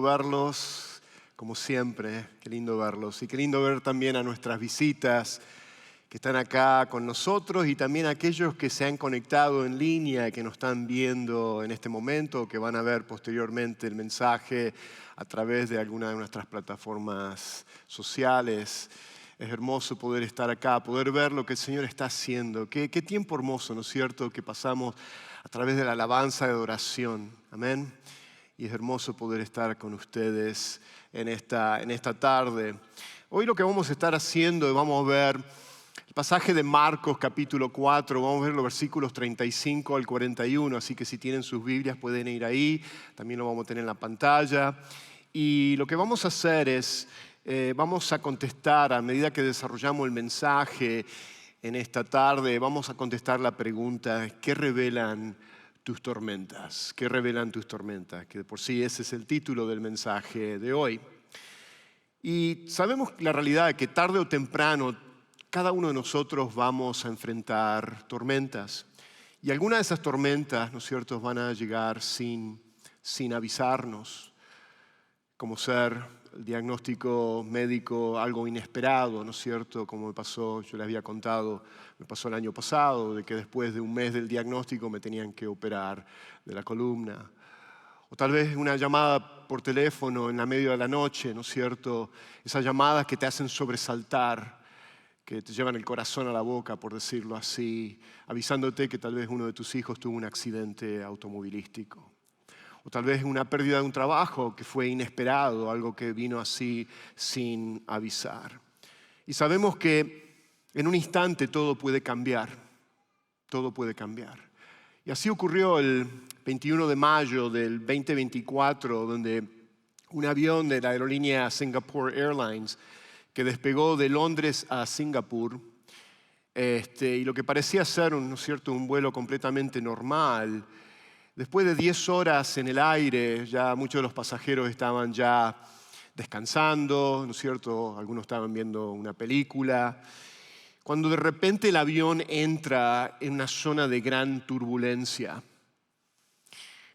Verlos, como siempre, qué lindo verlos. Y qué lindo ver también a nuestras visitas que están acá con nosotros y también a aquellos que se han conectado en línea y que nos están viendo en este momento o que van a ver posteriormente el mensaje a través de alguna de nuestras plataformas sociales. Es hermoso poder estar acá, poder ver lo que el Señor está haciendo. Qué tiempo hermoso, ¿no es cierto?, que pasamos a través de la alabanza de adoración. Amén. Y es hermoso poder estar con ustedes en esta tarde. Hoy lo que vamos a estar haciendo, vamos a ver el pasaje de Marcos capítulo 4, vamos a ver los versículos 35 al 41, así que si tienen sus Biblias pueden ir ahí, también lo vamos a tener en la pantalla. Y lo que vamos a hacer es, vamos a contestar a medida que desarrollamos el mensaje en esta tarde, vamos a contestar la pregunta, ¿qué revelan tus tormentas? ¿Qué revelan tus tormentas? Que de por sí ese es el título del mensaje de hoy. Y sabemos la realidad de que tarde o temprano cada uno de nosotros vamos a enfrentar tormentas. Y algunas de esas tormentas, ¿no es cierto?, van a llegar sin avisarnos, como ser el diagnóstico médico algo inesperado, ¿no es cierto?, como me pasó, yo les había contado, me pasó el año pasado, de que después de un mes del diagnóstico me tenían que operar de la columna. O tal vez una llamada por teléfono en la medio de la noche, ¿no es cierto?, esas llamadas que te hacen sobresaltar, que te llevan el corazón a la boca, por decirlo así, avisándote que tal vez uno de tus hijos tuvo un accidente automovilístico. O tal vez una pérdida de un trabajo que fue inesperado, algo que vino así sin avisar. Y sabemos que en un instante todo puede cambiar. Todo puede cambiar. Y así ocurrió el 21 de mayo del 2024, donde un avión de la aerolínea Singapore Airlines que despegó de Londres a Singapur, y lo que parecía ser ¿no es cierto?, un vuelo completamente normal. Después de 10 horas en el aire, ya muchos de los pasajeros estaban ya descansando, ¿no es cierto? Algunos estaban viendo una película. Cuando de repente el avión entra en una zona de gran turbulencia.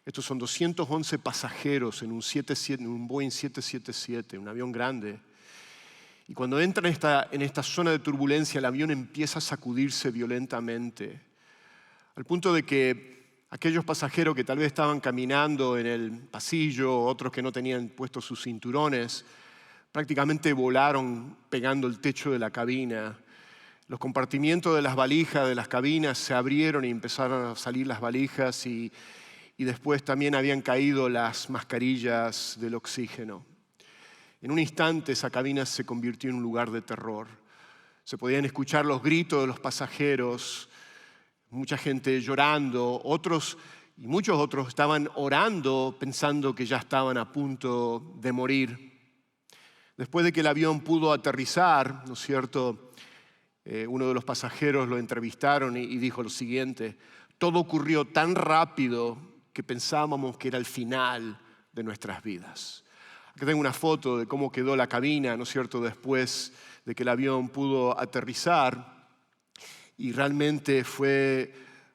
Estos son 211 pasajeros en un Boeing 777, un avión grande. Y cuando entra en esta zona de turbulencia, el avión empieza a sacudirse violentamente, al punto de que aquellos pasajeros que tal vez estaban caminando en el pasillo, otros que no tenían puestos sus cinturones, prácticamente volaron pegando el techo de la cabina. Los compartimientos de las valijas de las cabinas se abrieron y empezaron a salir las valijas y después también habían caído las mascarillas del oxígeno. En un instante esa cabina se convirtió en un lugar de terror. Se podían escuchar los gritos de los pasajeros, mucha gente llorando, muchos otros estaban orando pensando que ya estaban a punto de morir. Después de que el avión pudo aterrizar, ¿no es cierto?, uno de los pasajeros lo entrevistaron y dijo lo siguiente: todo ocurrió tan rápido que pensábamos que era el final de nuestras vidas. Aquí tengo una foto de cómo quedó la cabina, ¿no es cierto?, después de que el avión pudo aterrizar. Y realmente fue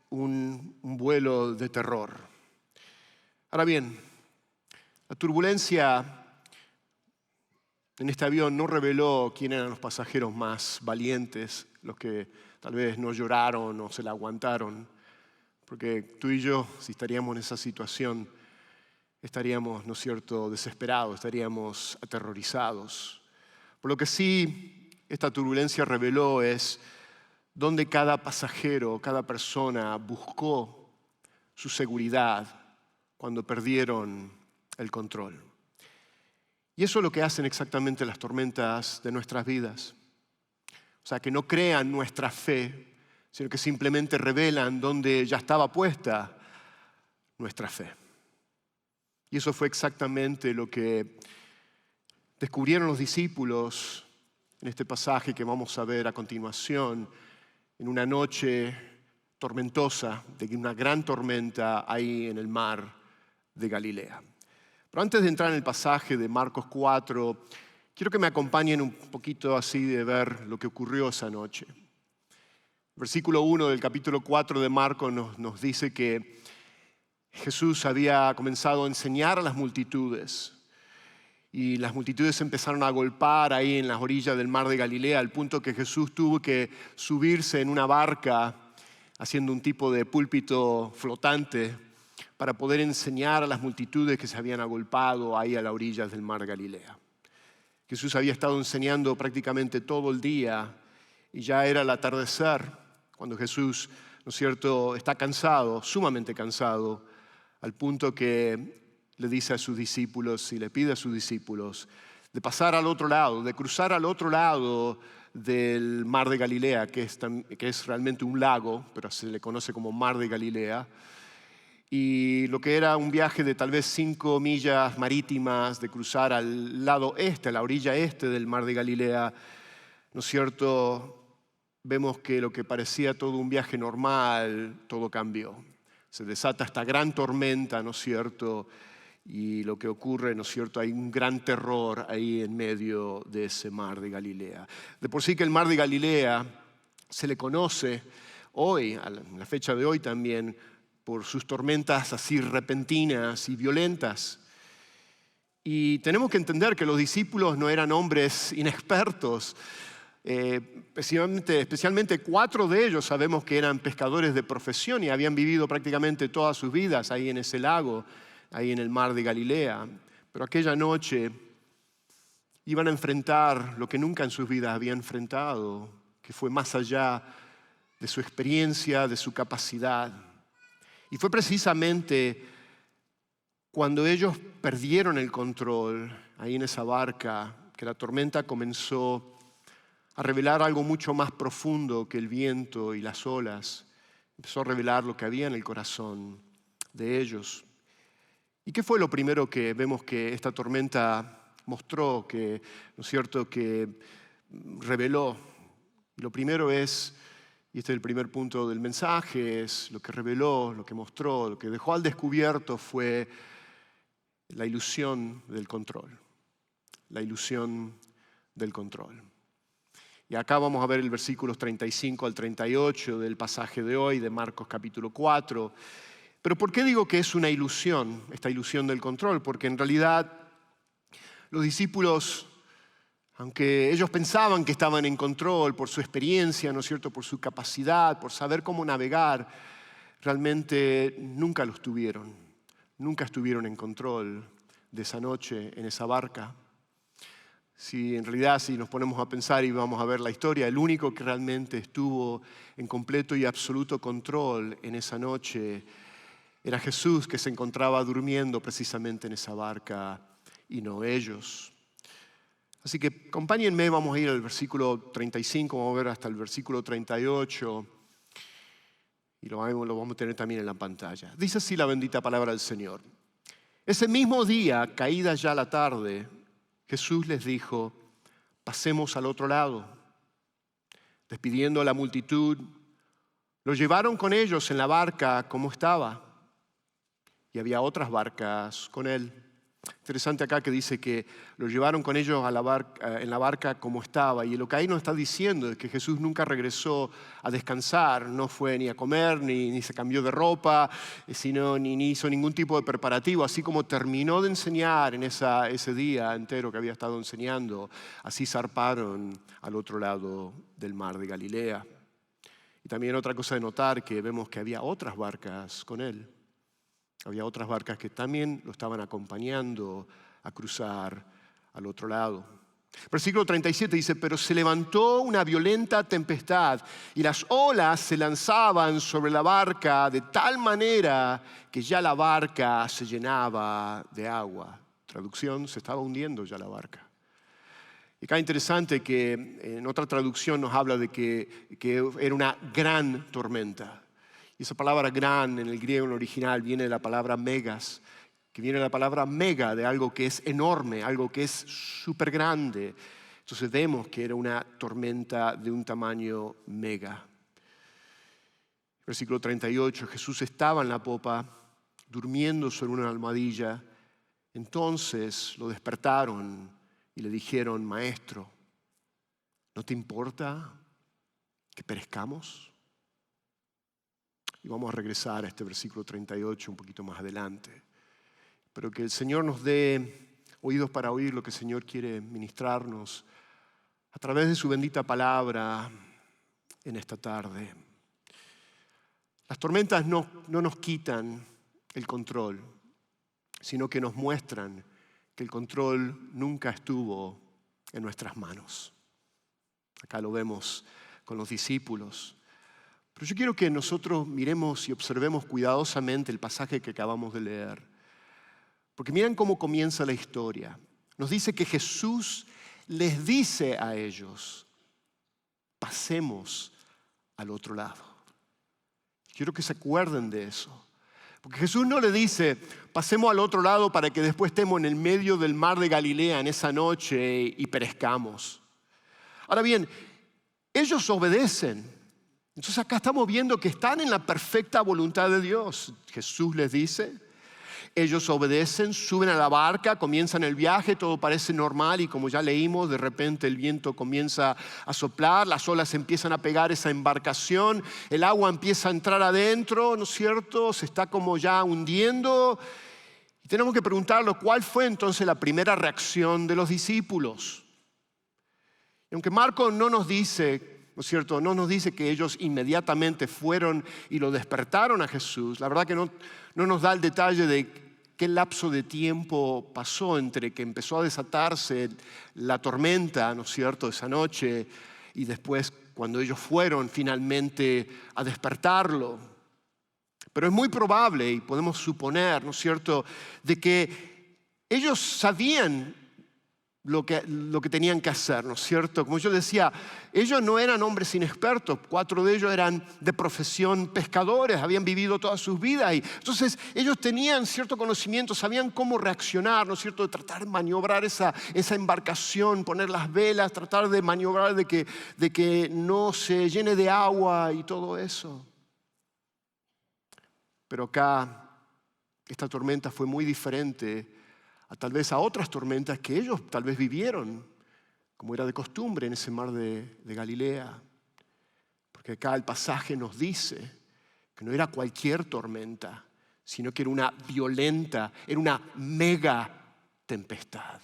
un vuelo de terror. Ahora bien, la turbulencia en este avión no reveló quién eran los pasajeros más valientes, los que tal vez no lloraron o se la aguantaron, porque tú y yo, si estaríamos en esa situación, estaríamos, ¿no es cierto?, desesperados, estaríamos aterrorizados. Por lo que sí esta turbulencia reveló es donde cada pasajero, cada persona buscó su seguridad cuando perdieron el control. Y eso es lo que hacen exactamente las tormentas de nuestras vidas. O sea, que no crean nuestra fe, sino que simplemente revelan donde ya estaba puesta nuestra fe. Y eso fue exactamente lo que descubrieron los discípulos en este pasaje que vamos a ver a continuación, en una noche tormentosa, de una gran tormenta ahí en el mar de Galilea. Pero antes de entrar en el pasaje de Marcos 4, quiero que me acompañen un poquito así de ver lo que ocurrió esa noche. Versículo 1 del capítulo 4 de Marcos nos dice que Jesús había comenzado a enseñar a las multitudes Y las multitudes empezaron a agolpar ahí en las orillas del mar de Galilea, al punto que Jesús tuvo que subirse en una barca, haciendo un tipo de púlpito flotante, para poder enseñar a las multitudes que se habían agolpado ahí a las orillas del mar de Galilea. Jesús había estado enseñando prácticamente todo el día y ya era el atardecer cuando Jesús, ¿no es cierto?, está cansado, sumamente cansado, al punto que le dice a sus discípulos y le pide a sus discípulos de pasar al otro lado, de cruzar al otro lado del mar de Galilea, que es realmente un lago, pero se le conoce como mar de Galilea. Y lo que era un viaje de tal vez 5 millas marítimas, de cruzar al lado este, a la orilla este del mar de Galilea, ¿no es cierto? Vemos que lo que parecía todo un viaje normal, todo cambió. Se desata esta gran tormenta, ¿no es cierto? Y lo que ocurre, ¿no es cierto? Hay un gran terror ahí en medio de ese mar de Galilea. De por sí que el mar de Galilea se le conoce hoy, a la fecha de hoy también, por sus tormentas así repentinas y violentas. Y tenemos que entender que los discípulos no eran hombres inexpertos. Especialmente 4 de ellos sabemos que eran pescadores de profesión y habían vivido prácticamente todas sus vidas ahí en ese lago, ahí en el mar de Galilea. Pero aquella noche iban a enfrentar lo que nunca en sus vidas habían enfrentado, que fue más allá de su experiencia, de su capacidad. Y fue precisamente cuando ellos perdieron el control ahí en esa barca que la tormenta comenzó a revelar algo mucho más profundo que el viento y las olas. Empezó a revelar lo que había en el corazón de ellos. ¿Y qué fue lo primero que vemos que esta tormenta mostró, que, ¿no es cierto?, que reveló? Lo primero es, y este es el primer punto del mensaje, es lo que reveló, lo que mostró, lo que dejó al descubierto fue la ilusión del control. La ilusión del control. Y acá vamos a ver el versículos 35 al 38 del pasaje de hoy, de Marcos capítulo 4. Pero ¿por qué digo que es una ilusión, esta ilusión del control? Porque en realidad los discípulos, aunque ellos pensaban que estaban en control por su experiencia, ¿no es cierto?, por su capacidad, por saber cómo navegar, realmente nunca los tuvieron. Nunca estuvieron en control de esa noche en esa barca. Si en realidad, si nos ponemos a pensar y vamos a ver la historia, el único que realmente estuvo en completo y absoluto control en esa noche era Jesús, que se encontraba durmiendo precisamente en esa barca y no ellos. Así que acompáñenme, vamos a ir al versículo 35, vamos a ver hasta el versículo 38 y lo vamos a tener también en la pantalla. Dice así la bendita palabra del Señor. Ese mismo día, caída ya la tarde, Jesús les dijo, pasemos al otro lado. Despidiendo a la multitud, lo llevaron con ellos en la barca como estaba. Y había otras barcas con él. Interesante acá que dice que lo llevaron con ellos en la barca como estaba. Y lo que ahí nos está diciendo es que Jesús nunca regresó a descansar, no fue ni a comer, ni se cambió de ropa, ni hizo ningún tipo de preparativo. Así como terminó de enseñar en ese día entero que había estado enseñando, así zarparon al otro lado del mar de Galilea. Y también otra cosa de notar, que vemos que había otras barcas con él. Había otras barcas que también lo estaban acompañando a cruzar al otro lado. Versículo 37 dice, pero se levantó una violenta tempestad y las olas se lanzaban sobre la barca de tal manera que ya la barca se llenaba de agua. Traducción, se estaba hundiendo ya la barca. Y acá es interesante que en otra traducción nos habla de que era una gran tormenta. Y esa palabra gran en el griego en el original viene de la palabra megas, que viene de la palabra mega, de algo que es enorme, algo que es súper grande. Entonces vemos que era una tormenta de un tamaño mega. Versículo 38, Jesús estaba en la popa, durmiendo sobre una almohadilla. Entonces lo despertaron y le dijeron, Maestro, ¿no te importa que perezcamos? Y vamos a regresar a este versículo 38 un poquito más adelante. Pero que el Señor nos dé oídos para oír lo que el Señor quiere ministrarnos a través de su bendita palabra en esta tarde. Las tormentas no nos quitan el control, sino que nos muestran que el control nunca estuvo en nuestras manos. Acá lo vemos con los discípulos. Pero yo quiero que nosotros miremos y observemos cuidadosamente el pasaje que acabamos de leer. Porque miren cómo comienza la historia. Nos dice que Jesús les dice a ellos: pasemos al otro lado. Quiero que se acuerden de eso. Porque Jesús no le dice: pasemos al otro lado para que después estemos en el medio del mar de Galilea en esa noche y perezcamos. Ahora bien, ellos obedecen. Entonces acá estamos viendo que están en la perfecta voluntad de Dios. Jesús les dice, ellos obedecen, suben a la barca, comienzan el viaje, todo parece normal y como ya leímos, de repente el viento comienza a soplar, las olas empiezan a pegar esa embarcación, el agua empieza a entrar adentro, ¿no es cierto? Se está como ya hundiendo. Y tenemos que preguntarnos, ¿cuál fue entonces la primera reacción de los discípulos? Y aunque Marcos no nos dice, ¿no es cierto? No nos dice que ellos inmediatamente fueron y lo despertaron a Jesús. La verdad que no nos da el detalle de qué lapso de tiempo pasó entre que empezó a desatarse la tormenta, ¿no es cierto?, esa noche y después cuando ellos fueron finalmente a despertarlo. Pero es muy probable y podemos suponer, ¿no es cierto?, de que ellos sabían lo que tenían que hacer, ¿no es cierto? Como yo decía, ellos no eran hombres inexpertos, 4 de ellos eran de profesión pescadores, habían vivido todas sus vidas y entonces ellos tenían cierto conocimiento, sabían cómo reaccionar, ¿no es cierto? De tratar de maniobrar esa embarcación, poner las velas, tratar de maniobrar de que no se llene de agua y todo eso. Pero acá esta tormenta fue muy diferente tal vez a otras tormentas que ellos tal vez vivieron, como era de costumbre en ese mar de Galilea. Porque acá el pasaje nos dice que no era cualquier tormenta, sino que era una violenta, era una mega tempestad.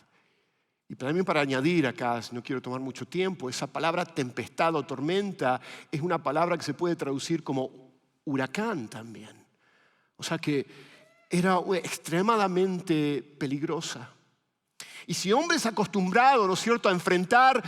Y también para añadir acá, no quiero tomar mucho tiempo, esa palabra tempestad o tormenta es una palabra que se puede traducir como huracán también. O sea que era extremadamente peligrosa. Y si hombres acostumbrados, ¿no es cierto?, a enfrentar,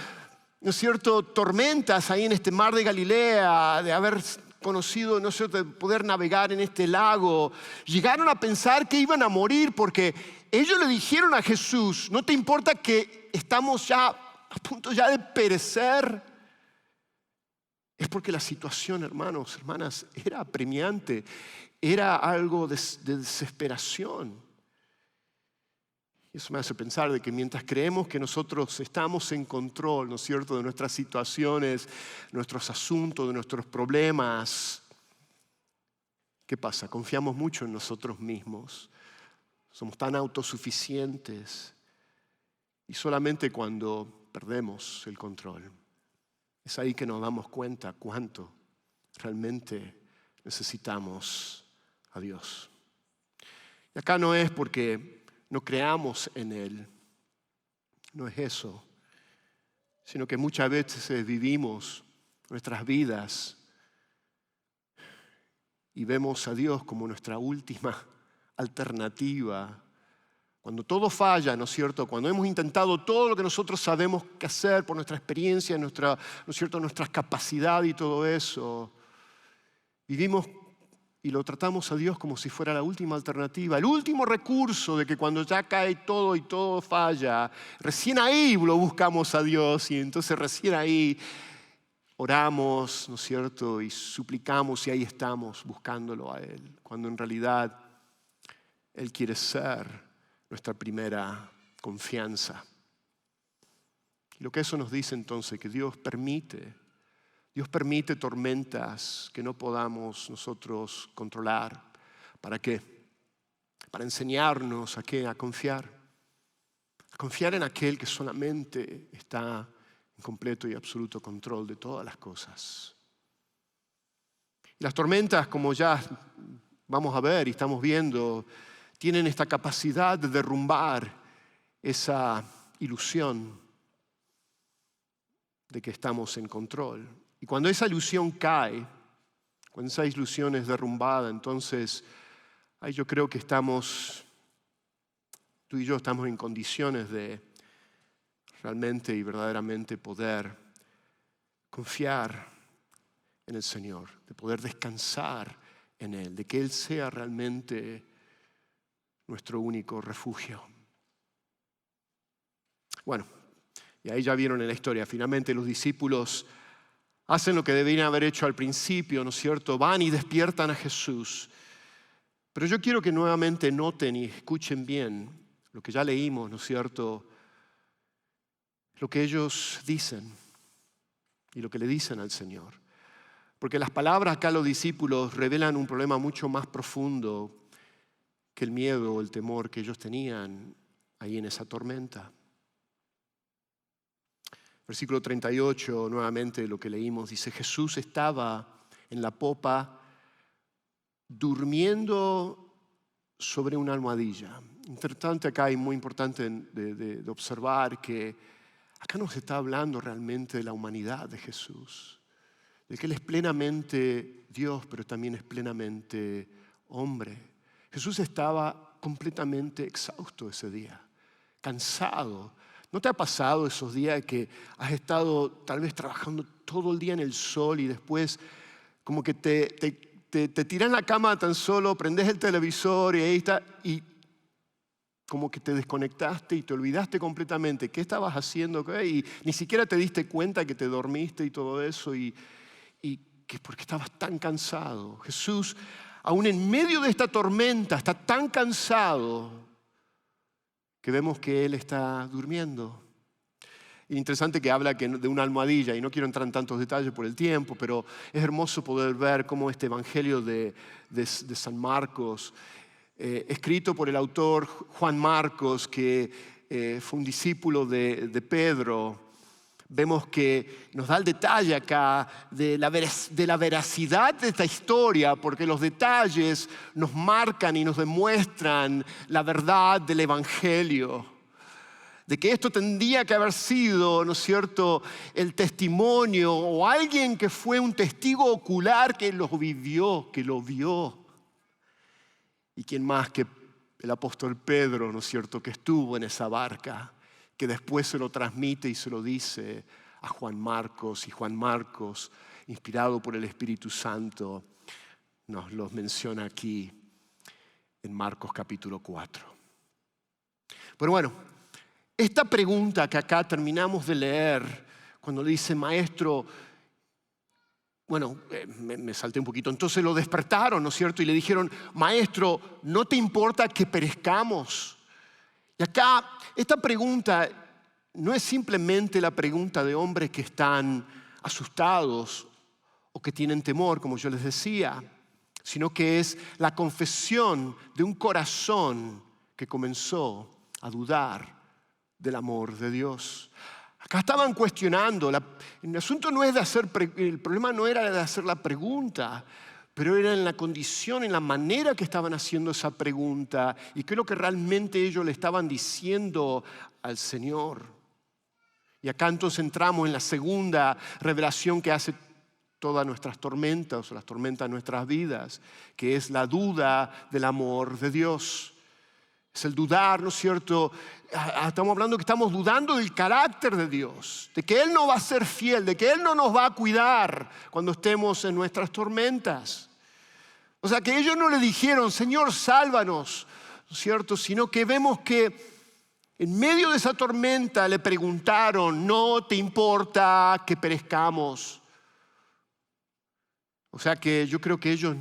¿no es cierto?, tormentas ahí en este mar de Galilea, de haber conocido, ¿no es cierto?, de poder navegar en este lago, llegaron a pensar que iban a morir porque ellos le dijeron a Jesús: ¿no te importa que estamos ya a punto ya de perecer? Es porque la situación, hermanos, hermanas, era apremiante. Era algo de desesperación. Y eso me hace pensar de que mientras creemos que nosotros estamos en control, ¿no es cierto?, de nuestras situaciones, nuestros asuntos, de nuestros problemas, ¿qué pasa? Confiamos mucho en nosotros mismos. Somos tan autosuficientes. Y solamente cuando perdemos el control, es ahí que nos damos cuenta cuánto realmente necesitamos a Dios. Y acá no es porque no creamos en Él, no es eso, sino que muchas veces vivimos nuestras vidas y vemos a Dios como nuestra última alternativa. Cuando todo falla, ¿no es cierto? Cuando hemos intentado todo lo que nosotros sabemos que hacer por nuestra experiencia, ¿no es cierto?, nuestra capacidad y todo eso, vivimos y lo tratamos a Dios como si fuera la última alternativa, el último recurso de que cuando ya cae todo y todo falla, recién ahí lo buscamos a Dios y entonces recién ahí oramos, ¿no es cierto?, y suplicamos y ahí estamos buscándolo a Él, cuando en realidad Él quiere ser nuestra primera confianza. Y lo que eso nos dice entonces, que Dios permite tormentas que no podamos nosotros controlar. ¿Para qué? Para enseñarnos a qué, a confiar. A confiar en aquel que solamente está en completo y absoluto control de todas las cosas. Y las tormentas, como ya vamos a ver y estamos viendo, tienen esta capacidad de derrumbar esa ilusión de que estamos en control. Y cuando esa ilusión cae, cuando esa ilusión es derrumbada, entonces ahí yo creo que tú y yo estamos en condiciones de realmente y verdaderamente poder confiar en el Señor, de poder descansar en Él, de que Él sea realmente nuestro único refugio. Bueno, y ahí ya vieron en la historia, finalmente los discípulos hacen lo que deberían haber hecho al principio, ¿no es cierto? Van y despiertan a Jesús. Pero yo quiero que nuevamente noten y escuchen bien lo que ya leímos, ¿no es cierto? Lo que ellos dicen y lo que le dicen al Señor. Porque las palabras acá los discípulos revelan un problema mucho más profundo que el miedo o el temor que ellos tenían ahí en esa tormenta. Versículo 38, nuevamente lo que leímos, dice: Jesús estaba en la popa durmiendo sobre una almohadilla. Interesante acá y muy importante de observar que acá nos está hablando realmente de la humanidad de Jesús, de que Él es plenamente Dios, pero también es plenamente hombre. Jesús estaba completamente exhausto ese día, cansado. ¿No te ha pasado esos días que has estado tal vez trabajando todo el día en el sol y después como que te tiras en la cama tan solo, prendes el televisor y ahí está, y como que te desconectaste y te olvidaste completamente qué estabas haciendo, y ni siquiera te diste cuenta que te dormiste y todo eso, y que porque estabas tan cansado? Jesús, aún en medio de esta tormenta, está tan cansado que vemos que Él está durmiendo. Interesante que habla de una almohadilla, y no quiero entrar en tantos detalles por el tiempo, pero es hermoso poder ver cómo este evangelio de San Marcos, escrito por el autor Juan Marcos, que fue un discípulo de Pedro, vemos que nos da el detalle acá de la veracidad de esta historia, porque los detalles nos marcan y nos demuestran la verdad del evangelio. De que esto tendría que haber sido, ¿no es cierto?, el testimonio o alguien que fue un testigo ocular que lo vivió, que lo vio. ¿Y quién más que el apóstol Pedro, ¿no es cierto?, que estuvo en esa barca, que después se lo transmite y se lo dice a Juan Marcos, y Juan Marcos, inspirado por el Espíritu Santo, nos los menciona aquí en Marcos capítulo 4. Pero bueno, esta pregunta que acá terminamos de leer, cuando le dice: maestro, bueno, me salté un poquito, entonces lo despertaron, ¿no es cierto? Y le dijeron: maestro, ¿no te importa que perezcamos? Y acá, esta pregunta no es simplemente la pregunta de hombres que están asustados o que tienen temor, como yo les decía, sino que es la confesión de un corazón que comenzó a dudar del amor de Dios. Acá estaban cuestionando. El asunto no es de hacer, el problema no era de hacer la pregunta, pero era en la condición, en la manera que estaban haciendo esa pregunta y qué es lo que realmente ellos le estaban diciendo al Señor. Y acá entonces entramos en la segunda revelación que hace todas nuestras tormentas o las tormentas de nuestras vidas, que es la duda del amor de Dios. Es el dudar, ¿no es cierto? Estamos hablando que estamos dudando del carácter de Dios, de que Él no va a ser fiel, de que Él no nos va a cuidar cuando estemos en nuestras tormentas. O sea, que ellos no le dijeron: Señor, sálvanos, ¿no es cierto? Sino que vemos que en medio de esa tormenta le preguntaron: ¿no te importa que perezcamos? O sea que yo creo que ellos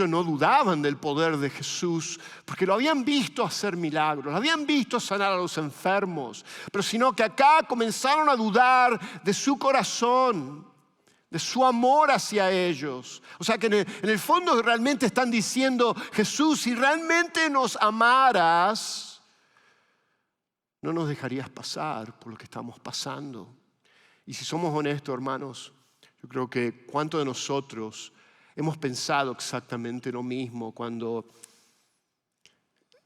no dudaban del poder de Jesús, porque lo habían visto hacer milagros, lo habían visto sanar a los enfermos, pero sino que acá comenzaron a dudar de su corazón, de su amor hacia ellos. O sea que en el fondo realmente están diciendo: Jesús, si realmente nos amaras, no nos dejarías pasar por lo que estamos pasando. Y si somos honestos, hermanos, yo creo que ¿cuántos de nosotros hemos pensado exactamente lo mismo cuando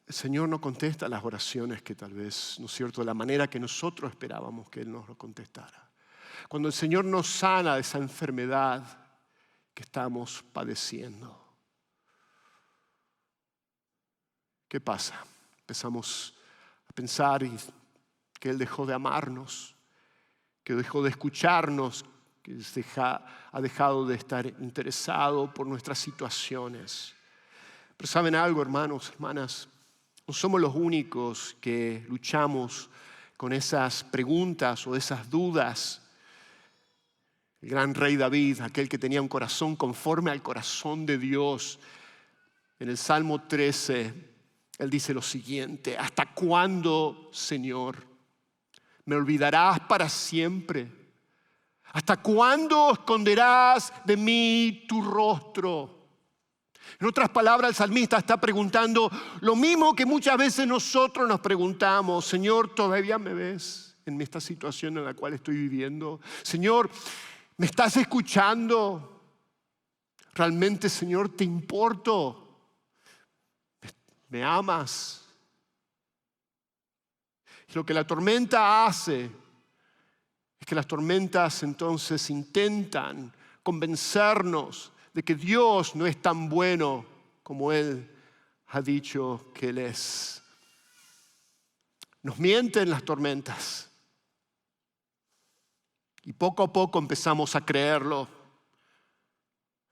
el Señor no contesta las oraciones que tal vez, ¿no es cierto?, de la manera que nosotros esperábamos que Él nos lo contestara. Cuando el Señor nos sana de esa enfermedad que estamos padeciendo, ¿qué pasa? Empezamos a pensar que Él dejó de amarnos, que dejó de escucharnos, que ha dejado de estar interesado por nuestras situaciones. Pero ¿saben algo, hermanos, hermanas? No somos los únicos que luchamos con esas preguntas o esas dudas. El gran rey David, aquel que tenía un corazón conforme al corazón de Dios, en el Salmo 13, él dice lo siguiente: ¿hasta cuándo, Señor, me olvidarás para siempre? ¿Hasta cuándo esconderás de mí tu rostro? En otras palabras, el salmista está preguntando lo mismo que muchas veces nosotros nos preguntamos: Señor, ¿todavía me ves en esta situación en la cual estoy viviendo? Señor, ¿me estás escuchando? ¿Realmente, Señor, te importo? ¿Me amas? Y lo que la tormenta hace es que las tormentas entonces intentan convencernos de que Dios no es tan bueno como Él ha dicho que Él es. Nos mienten las tormentas y poco a poco empezamos a creerlo.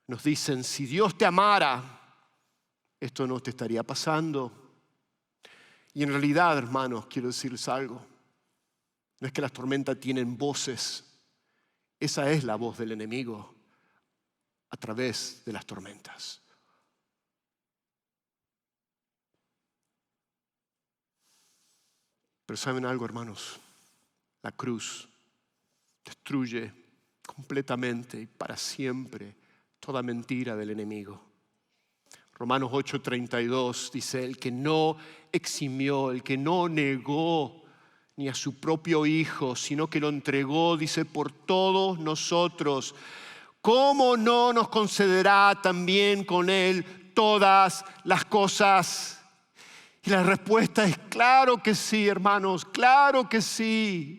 Nos dicen: si Dios te amara, esto no te estaría pasando. Y en realidad, hermanos, quiero decirles algo. No es que las tormentas tienen voces. Esa es la voz del enemigo a través de las tormentas. Pero ¿saben algo, hermanos? La cruz destruye completamente y para siempre toda mentira del enemigo. Romanos 8:32 dice: el que no eximió, el que no negó ni a su propio Hijo, sino que lo entregó, dice, por todos nosotros, ¿cómo no nos concederá también con Él todas las cosas? Y la respuesta es claro que sí, hermanos, claro que sí.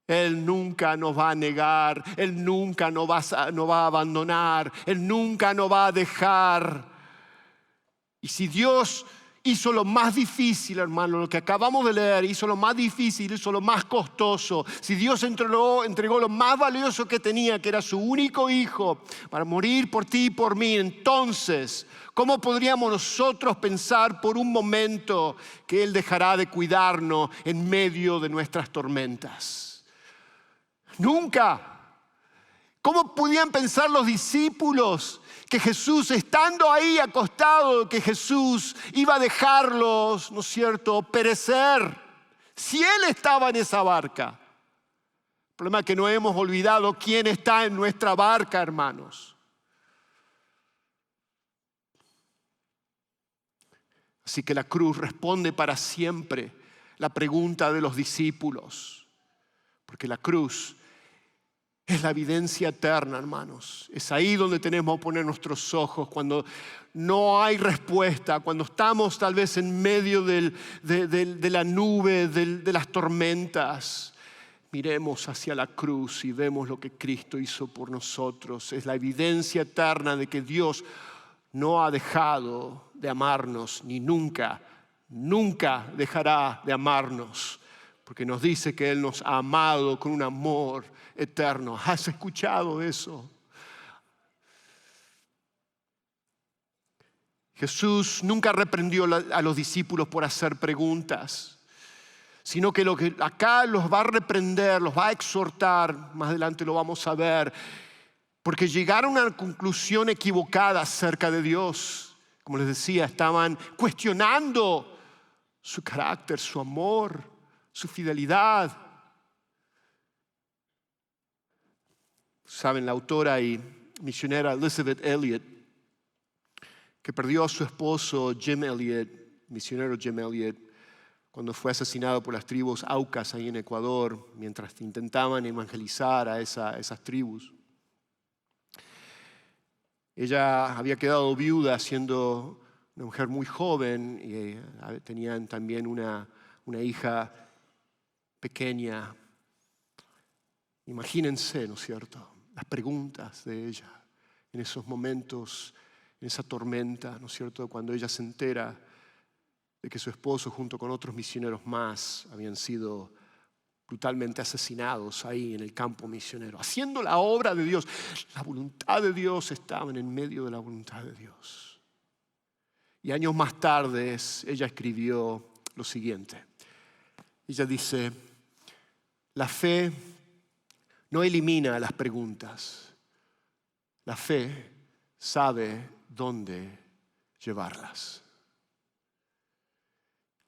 Él nunca nos va a negar, Él nunca nos va a abandonar, Él nunca nos va a dejar. Y si Dios hizo lo más difícil, hermano, lo que acabamos de leer, hizo lo más difícil, hizo lo más costoso, si Dios entregó lo más valioso que tenía, que era su único Hijo, para morir por ti y por mí, entonces, ¿cómo podríamos nosotros pensar por un momento que Él dejará de cuidarnos en medio de nuestras tormentas? Nunca. ¿Cómo podían pensar los discípulos que Jesús, estando ahí acostado, que Jesús iba a dejarlos, ¿no es cierto?, perecer, si Él estaba en esa barca? El problema es que no hemos olvidado quién está en nuestra barca, hermanos. Así que la cruz responde para siempre la pregunta de los discípulos, porque la cruz es la evidencia eterna, hermanos. Es ahí donde tenemos que poner nuestros ojos cuando no hay respuesta, cuando estamos tal vez en medio de la nube, de las tormentas. Miremos hacia la cruz y vemos lo que Cristo hizo por nosotros. Es la evidencia eterna de que Dios no ha dejado de amarnos, ni nunca dejará de amarnos. Porque nos dice que Él nos ha amado con un amor eterno. ¿Has escuchado eso? Jesús nunca reprendió a los discípulos por hacer preguntas, sino que lo que acá los va a reprender, los va a exhortar, más adelante lo vamos a ver, porque llegaron a una conclusión equivocada acerca de Dios. Como les decía, estaban cuestionando su carácter, su amor, su fidelidad. Saben, la autora y misionera Elisabeth Elliot, que perdió a su esposo Jim Elliot, misionero Jim Elliot, cuando fue asesinado por las tribus Aucas ahí en Ecuador, mientras intentaban evangelizar a esas tribus. Ella había quedado viuda siendo una mujer muy joven y tenían también una hija pequeña. Imagínense, ¿no es cierto?, las preguntas de ella en esos momentos, en esa tormenta, ¿no es cierto?, cuando ella se entera de que su esposo junto con otros misioneros más habían sido brutalmente asesinados ahí en el campo misionero, haciendo la obra de Dios. La voluntad de Dios estaba en medio de la voluntad de Dios. Y años más tarde ella escribió lo siguiente. Ella dice: la fe no elimina las preguntas. La fe sabe dónde llevarlas.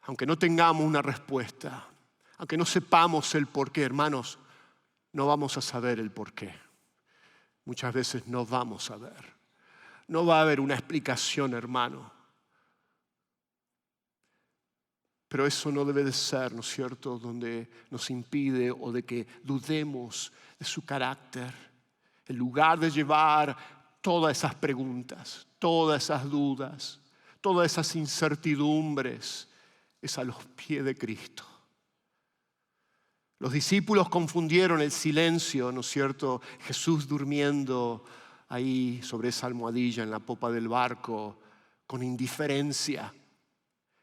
Aunque no tengamos una respuesta, aunque no sepamos el porqué, hermanos, no vamos a saber el porqué. Muchas veces no vamos a ver. No va a haber una explicación, hermano. Pero eso no debe de ser, ¿no es cierto?, donde nos impide o de que dudemos de su carácter. En lugar de llevar todas esas preguntas, todas esas dudas, todas esas incertidumbres, es a los pies de Cristo. Los discípulos confundieron el silencio, ¿no es cierto?, Jesús durmiendo ahí sobre esa almohadilla en la popa del barco, con indiferencia.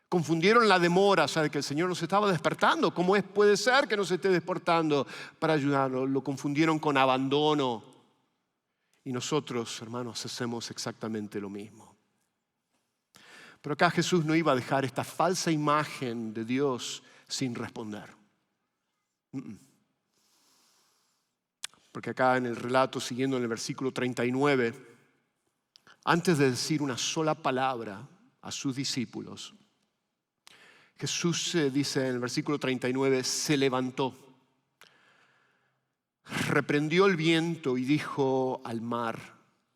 Confundieron la demora, o sea, de que el Señor nos estaba despertando. ¿Cómo puede ser que nos esté despertando para ayudarnos? Lo confundieron con abandono. Y nosotros, hermanos, hacemos exactamente lo mismo. Pero acá Jesús no iba a dejar esta falsa imagen de Dios sin responder. Porque acá en el relato, siguiendo en el versículo 39, antes de decir una sola palabra a sus discípulos, Jesús dice en el versículo 39, se levantó, reprendió el viento y dijo al mar: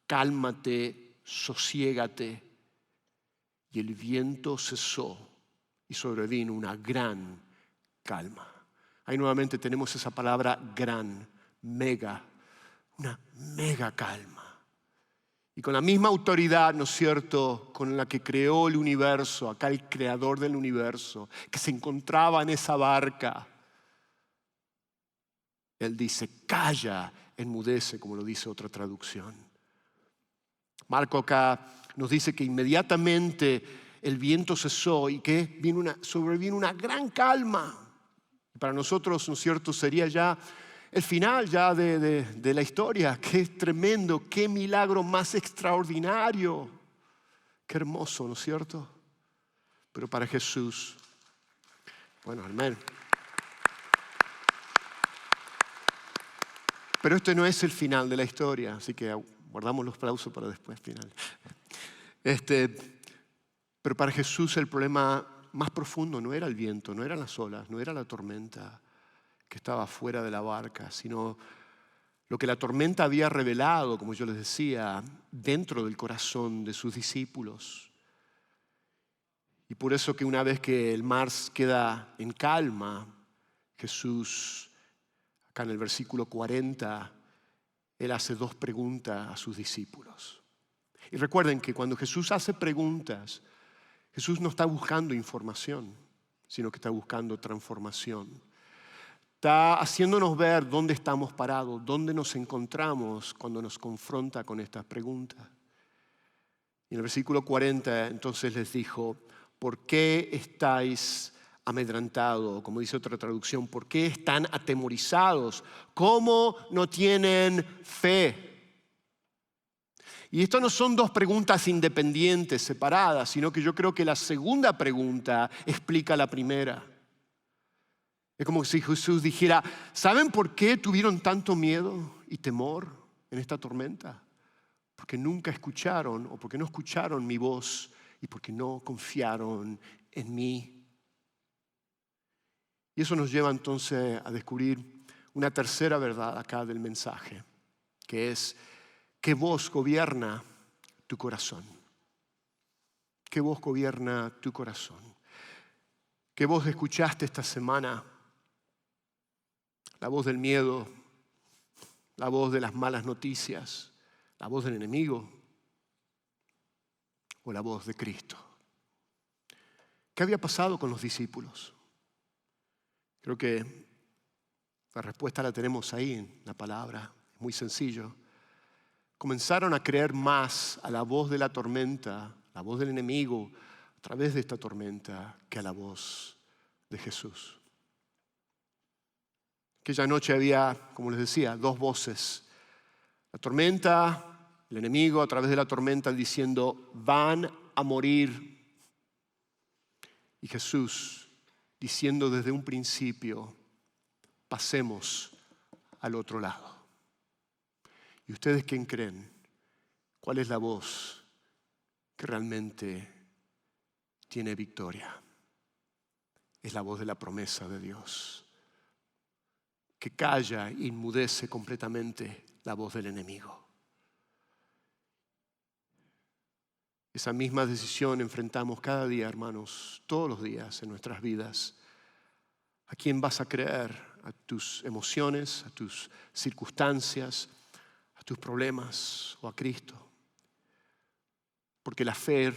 cálmate, sosiégate. Y el viento cesó y sobrevino una gran calma. Ahí nuevamente tenemos esa palabra gran, mega, una mega calma. Y con la misma autoridad, ¿no es cierto?, con la que creó el universo, acá el creador del universo, que se encontraba en esa barca, Él dice: calla, enmudece, como lo dice otra traducción. Marco acá nos dice que inmediatamente el viento cesó y que sobrevino una gran calma. Para nosotros, ¿no es cierto?, sería ya el final ya de la historia. Qué tremendo, qué milagro más extraordinario. Qué hermoso, ¿no es cierto? Pero para Jesús, bueno, amén. Pero este no es el final de la historia, así que guardamos los aplausos para después, final. Pero para Jesús el problema más profundo no era el viento, no eran las olas, no era la tormenta que estaba fuera de la barca, sino lo que la tormenta había revelado, como yo les decía, dentro del corazón de sus discípulos. Y por eso que una vez que el mar queda en calma, Jesús, acá en el versículo 40, Él hace dos preguntas a sus discípulos. Y recuerden que cuando Jesús hace preguntas, Jesús no está buscando información, sino que está buscando transformación. Está haciéndonos ver dónde estamos parados, dónde nos encontramos cuando nos confronta con estas preguntas. Y en el versículo 40 entonces les dijo: ¿por qué estáis amedrentados? Como dice otra traducción, ¿por qué están atemorizados? ¿Cómo no tienen fe? Y esto no son dos preguntas independientes, separadas, sino que yo creo que la segunda pregunta explica la primera. Es como si Jesús dijera: ¿saben por qué tuvieron tanto miedo y temor en esta tormenta? Porque nunca escucharon, o porque no escucharon mi voz, y porque no confiaron en mí. Y eso nos lleva entonces a descubrir una tercera verdad acá del mensaje, que es: ¿qué voz gobierna tu corazón? ¿Qué voz gobierna tu corazón? ¿Qué voz escuchaste esta semana? La voz del miedo, la voz de las malas noticias, la voz del enemigo o la voz de Cristo. ¿Qué había pasado con los discípulos? Creo que la respuesta la tenemos ahí en la palabra. Es muy sencillo. Comenzaron a creer más a la voz de la tormenta, la voz del enemigo, a través de esta tormenta, que a la voz de Jesús. Aquella noche había, como les decía, dos voces. La tormenta, el enemigo a través de la tormenta diciendo, van a morir. Y Jesús diciendo desde un principio, pasemos al otro lado. ¿Y ustedes quién creen? ¿Cuál es la voz que realmente tiene victoria? Es la voz de la promesa de Dios, que calla e inmudece completamente la voz del enemigo. Esa misma decisión enfrentamos cada día, hermanos, todos los días en nuestras vidas. ¿A quién vas a creer? ¿A tus emociones, a tus circunstancias, a tus problemas o a Cristo? Porque la fe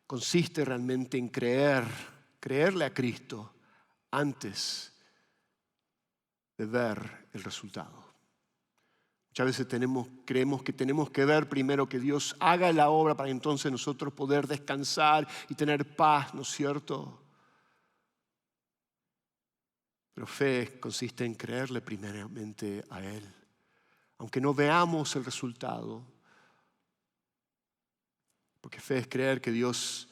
consiste realmente en creerle a Cristo antes de ver el resultado. Muchas veces creemos que tenemos que ver primero que Dios haga la obra para entonces nosotros poder descansar y tener paz, ¿no es cierto? Pero fe consiste en creerle primeramente a Él. Aunque no veamos el resultado, porque fe es creer que Dios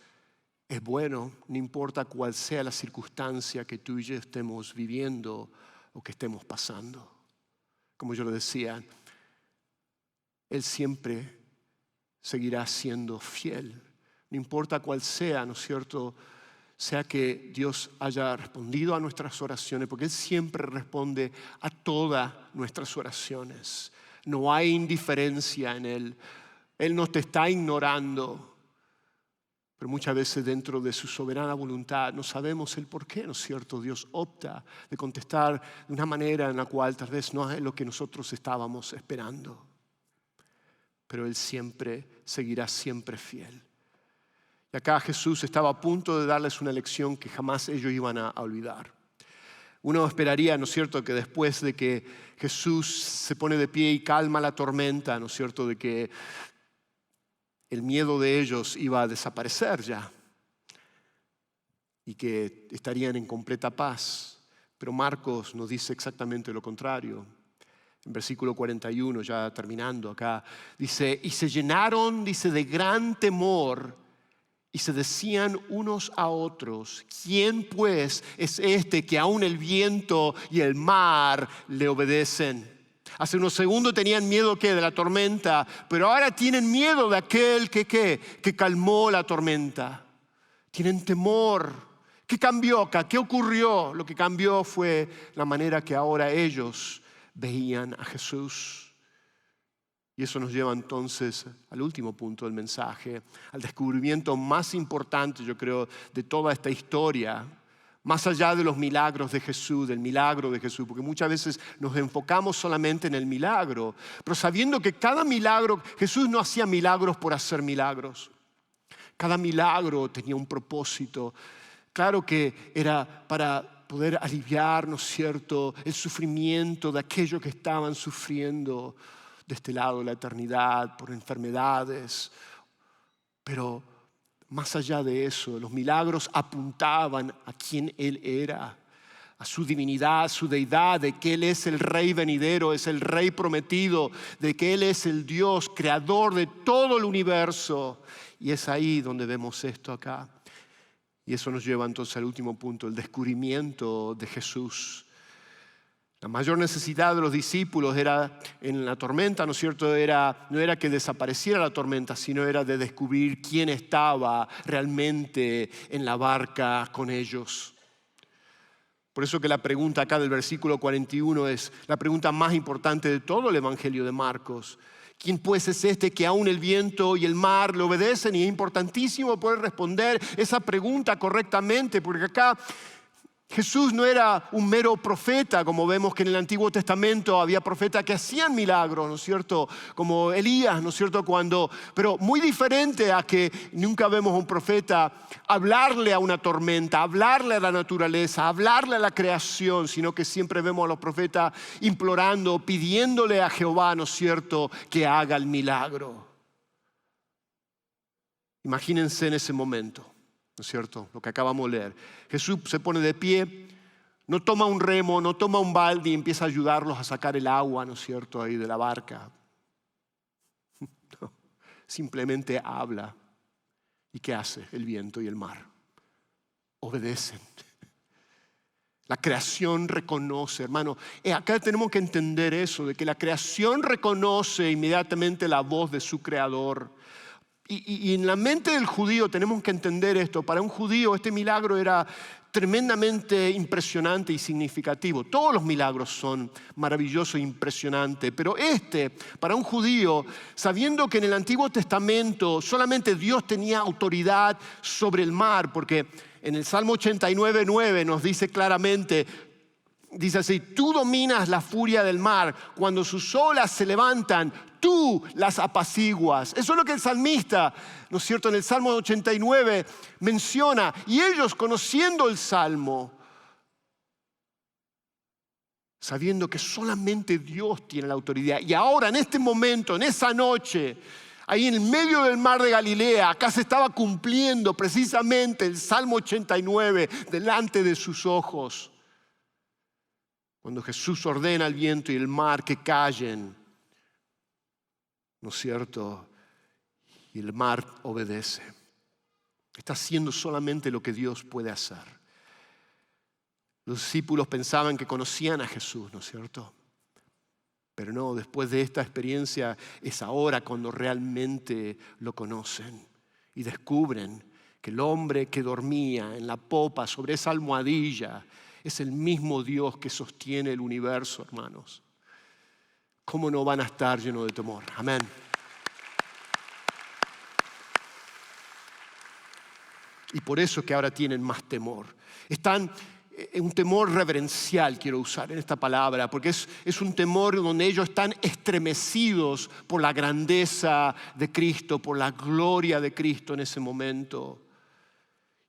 es bueno, no importa cuál sea la circunstancia que tú y yo estemos viviendo o que estemos pasando. Como yo lo decía, Él siempre seguirá siendo fiel. No importa cuál sea, ¿no es cierto?, sea que Dios haya respondido a nuestras oraciones, porque Él siempre responde a todas nuestras oraciones. No hay indiferencia en Él. Él no te está ignorando. Pero muchas veces dentro de su soberana voluntad no sabemos el por qué, ¿no es cierto? Dios opta de contestar de una manera en la cual tal vez no es lo que nosotros estábamos esperando. Pero Él siempre seguirá siempre fiel. Y acá Jesús estaba a punto de darles una lección que jamás ellos iban a olvidar. Uno esperaría, ¿no es cierto?, que después de que Jesús se pone de pie y calma la tormenta, ¿no es cierto?, de que el miedo de ellos iba a desaparecer ya y que estarían en completa paz. Pero Marcos nos dice exactamente lo contrario. En versículo 41, ya terminando acá, dice, y se llenaron, dice, de gran temor y se decían unos a otros, ¿quién pues es este que aún el viento y el mar le obedecen? Hace unos segundos tenían miedo de la tormenta, pero ahora tienen miedo de aquel que calmó la tormenta. Tienen temor. ¿Qué cambió acá? ¿Qué ocurrió? Lo que cambió fue la manera que ahora ellos veían a Jesús. Y eso nos lleva entonces al último punto del mensaje, al descubrimiento más importante, yo creo, de toda esta historia. Más allá de los milagros de Jesús, del milagro de Jesús, porque muchas veces nos enfocamos solamente en el milagro, pero sabiendo que cada milagro, Jesús no hacía milagros por hacer milagros. Cada milagro tenía un propósito. Claro que era para poder aliviar, ¿no es cierto?, el sufrimiento de aquellos que estaban sufriendo de este lado de la eternidad por enfermedades. Pero más allá de eso, los milagros apuntaban a quién Él era, a su divinidad, a su deidad, de que Él es el Rey venidero, es el Rey prometido, de que Él es el Dios creador de todo el universo. Y es ahí donde vemos esto acá. Y eso nos lleva entonces al último punto, el descubrimiento de Jesús. La mayor necesidad de los discípulos era en la tormenta, ¿no es cierto? No era que desapareciera la tormenta, sino era de descubrir quién estaba realmente en la barca con ellos. Por eso que la pregunta acá del versículo 41 es la pregunta más importante de todo el Evangelio de Marcos. ¿Quién pues es este que aún el viento y el mar le obedecen? Y es importantísimo poder responder esa pregunta correctamente, porque acá Jesús no era un mero profeta, como vemos que en el Antiguo Testamento había profetas que hacían milagros, ¿no es cierto? Como Elías, ¿no es cierto? Pero muy diferente a que nunca vemos a un profeta hablarle a una tormenta, hablarle a la naturaleza, hablarle a la creación, sino que siempre vemos a los profetas implorando, pidiéndole a Jehová, ¿no es cierto?, que haga el milagro. Imagínense en ese momento, ¿no es cierto?, lo que acabamos de leer. Jesús se pone de pie, no toma un remo, no toma un balde y empieza a ayudarlos a sacar el agua, ¿no es cierto?, ahí de la barca. No, simplemente habla. ¿Y qué hace el viento y el mar? Obedecen. La creación reconoce, hermano. Acá tenemos que entender eso, de que la creación reconoce inmediatamente la voz de su creador. Y en la mente del judío tenemos que entender esto. Para un judío este milagro era tremendamente impresionante y significativo. Todos los milagros son maravillosos e impresionantes, pero para un judío, sabiendo que en el Antiguo Testamento solamente Dios tenía autoridad sobre el mar, porque en el Salmo 89:9 nos dice claramente, dice así: tú dominas la furia del mar, cuando sus olas se levantan, tú las apaciguas. Eso es lo que el salmista, ¿no es cierto?, en el Salmo 89 menciona. Y ellos, conociendo el Salmo, sabiendo que solamente Dios tiene la autoridad, y ahora en este momento, en esa noche, ahí en el medio del mar de Galilea, acá se estaba cumpliendo precisamente el Salmo 89 delante de sus ojos. Cuando Jesús ordena al viento y el mar que callen, ¿no es cierto?, y el mar obedece. Está haciendo solamente lo que Dios puede hacer. Los discípulos pensaban que conocían a Jesús, ¿no es cierto? Pero no, después de esta experiencia es ahora cuando realmente lo conocen y descubren que el hombre que dormía en la popa sobre esa almohadilla es el mismo Dios que sostiene el universo, hermanos. ¿Cómo no van a estar llenos de temor? Amén. Y por eso es que ahora tienen más temor. Están un temor reverencial, quiero usar en esta palabra, porque es un temor donde ellos están estremecidos por la grandeza de Cristo, por la gloria de Cristo en ese momento.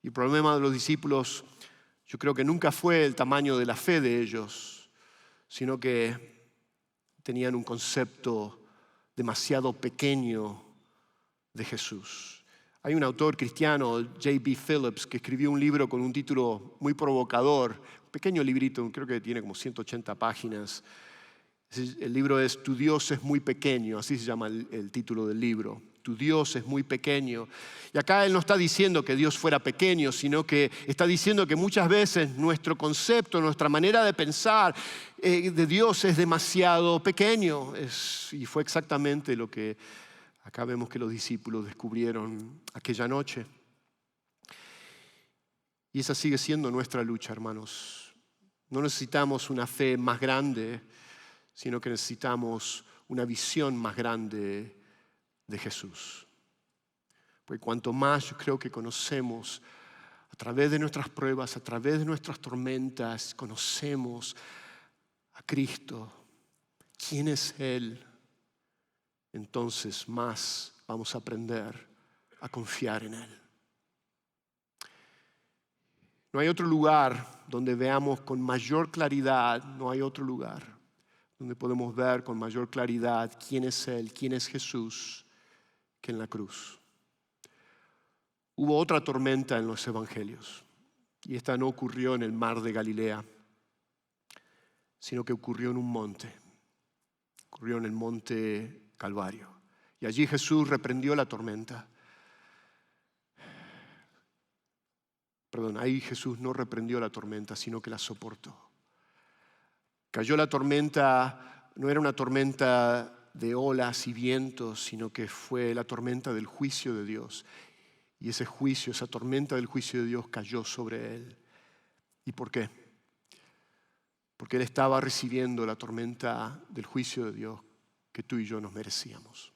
Y el problema de los discípulos, yo creo que nunca fue el tamaño de la fe de ellos, sino que tenían un concepto demasiado pequeño de Jesús. Hay un autor cristiano, J.B. Phillips, que escribió un libro con un título muy provocador, un pequeño librito, creo que tiene como 180 páginas. El libro es Tu Dios es muy pequeño, así se llama el título del libro. Tu Dios es muy pequeño. Y acá él no está diciendo que Dios fuera pequeño, sino que está diciendo que muchas veces nuestro concepto, nuestra manera de pensar de Dios es demasiado pequeño. Y fue exactamente lo que acá vemos que los discípulos descubrieron aquella noche. Y esa sigue siendo nuestra lucha, hermanos. No necesitamos una fe más grande, sino que necesitamos una visión más grande de Jesús. Porque cuanto más yo creo que conocemos a través de nuestras pruebas, a través de nuestras tormentas, conocemos a Cristo, quién es Él, entonces más vamos a aprender a confiar en Él. No hay otro lugar donde veamos con mayor claridad, no hay otro lugar donde podemos ver con mayor claridad quién es Él, quién es Jesús, que en la cruz. Hubo otra tormenta en los evangelios, y esta no ocurrió en el mar de Galilea, sino que ocurrió en un monte, ocurrió en el monte Calvario. Y allí Jesús reprendió la tormenta. Ahí Jesús no reprendió la tormenta, sino que la soportó. Cayó la tormenta, no era una tormenta de olas y vientos, sino que fue la tormenta del juicio de Dios. Y ese juicio, esa tormenta del juicio de Dios cayó sobre Él. ¿Y por qué? Porque Él estaba recibiendo la tormenta del juicio de Dios que tú y yo nos merecíamos.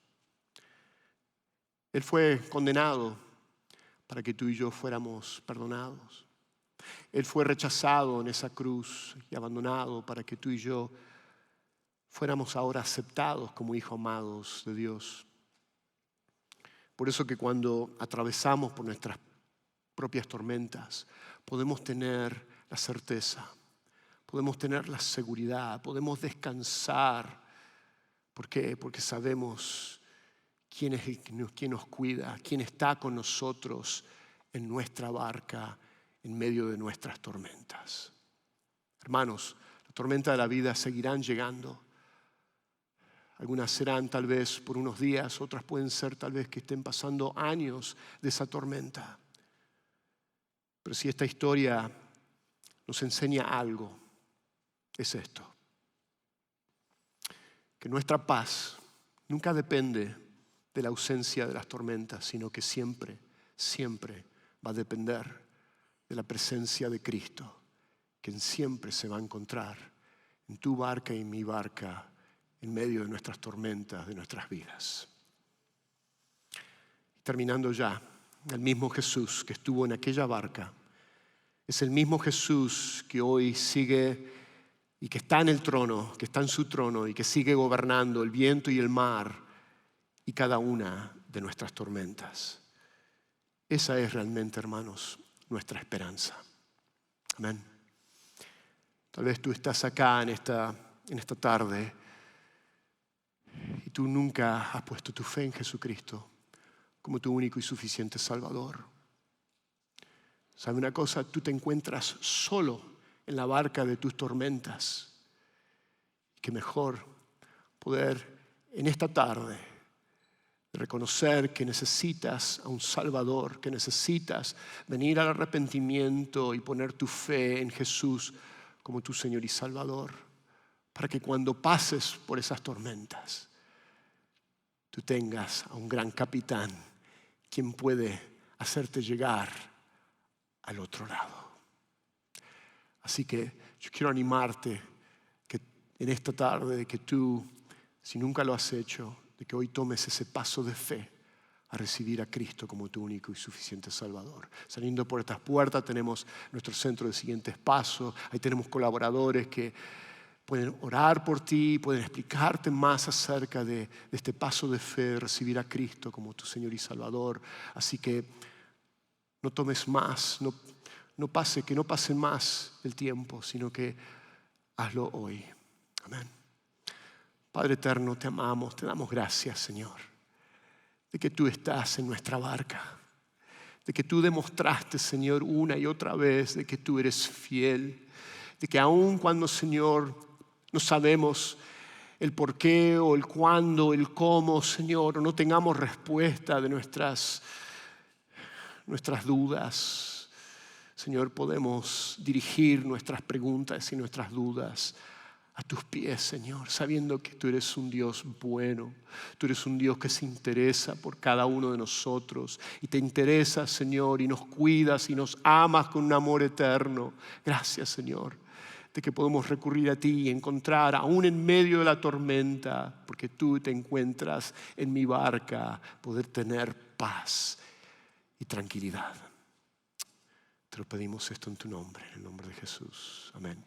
Él fue condenado para que tú y yo fuéramos perdonados. Él fue rechazado en esa cruz y abandonado para que tú y yo fuéramos ahora aceptados como hijos amados de Dios. Por eso que cuando atravesamos por nuestras propias tormentas, podemos tener la certeza, podemos tener la seguridad, podemos descansar. ¿Por qué? Porque sabemos quién es quien nos cuida, quién está con nosotros en nuestra barca, en medio de nuestras tormentas. Hermanos, las tormentas de la vida seguirán llegando. Algunas serán tal vez por unos días, otras pueden ser tal vez que estén pasando años de esa tormenta. Pero si esta historia nos enseña algo, es esto: que nuestra paz nunca depende de la ausencia de las tormentas, sino que siempre, siempre va a depender de la presencia de Cristo, quien siempre se va a encontrar en tu barca y en mi barca, en medio de nuestras tormentas, de nuestras vidas. Terminando ya, el mismo Jesús que estuvo en aquella barca es el mismo Jesús que hoy sigue y que está en el trono, que está en su trono y que sigue gobernando el viento y el mar y cada una de nuestras tormentas. Esa es realmente, hermanos, nuestra esperanza. Amén. Tal vez tú estás acá en esta tarde y tú nunca has puesto tu fe en Jesucristo como tu único y suficiente Salvador. ¿Sabe una cosa? Tú te encuentras solo en la barca de tus tormentas. Qué mejor poder en esta tarde reconocer que necesitas a un Salvador, que necesitas venir al arrepentimiento y poner tu fe en Jesús como tu Señor y Salvador, para que cuando pases por esas tormentas, tú tengas a un gran capitán quien puede hacerte llegar al otro lado. Así que yo quiero animarte que en esta tarde, que tú, si nunca lo has hecho, de que hoy tomes ese paso de fe a recibir a Cristo como tu único y suficiente Salvador. Saliendo por estas puertas tenemos nuestro centro de siguientes pasos. Ahí tenemos colaboradores que pueden orar por ti, pueden explicarte más acerca de este paso de fe, recibir a Cristo como tu Señor y Salvador. Así que no tomes más, que no pase más el tiempo, sino que hazlo hoy. Amén. Padre eterno, te amamos, te damos gracias, Señor, de que tú estás en nuestra barca, de que tú demostraste, Señor, una y otra vez de que tú eres fiel, de que aun cuando, Señor, no sabemos el por qué o el cuándo, el cómo, Señor, o no tengamos respuesta de nuestras dudas, Señor, podemos dirigir nuestras preguntas y nuestras dudas a tus pies, Señor, sabiendo que tú eres un Dios bueno, tú eres un Dios que se interesa por cada uno de nosotros y te interesa, Señor, y nos cuidas y nos amas con un amor eterno. Gracias, Señor, de que podemos recurrir a ti y encontrar, aún en medio de la tormenta, porque tú te encuentras en mi barca, poder tener paz y tranquilidad. Te lo pedimos esto en tu nombre, en el nombre de Jesús. Amén.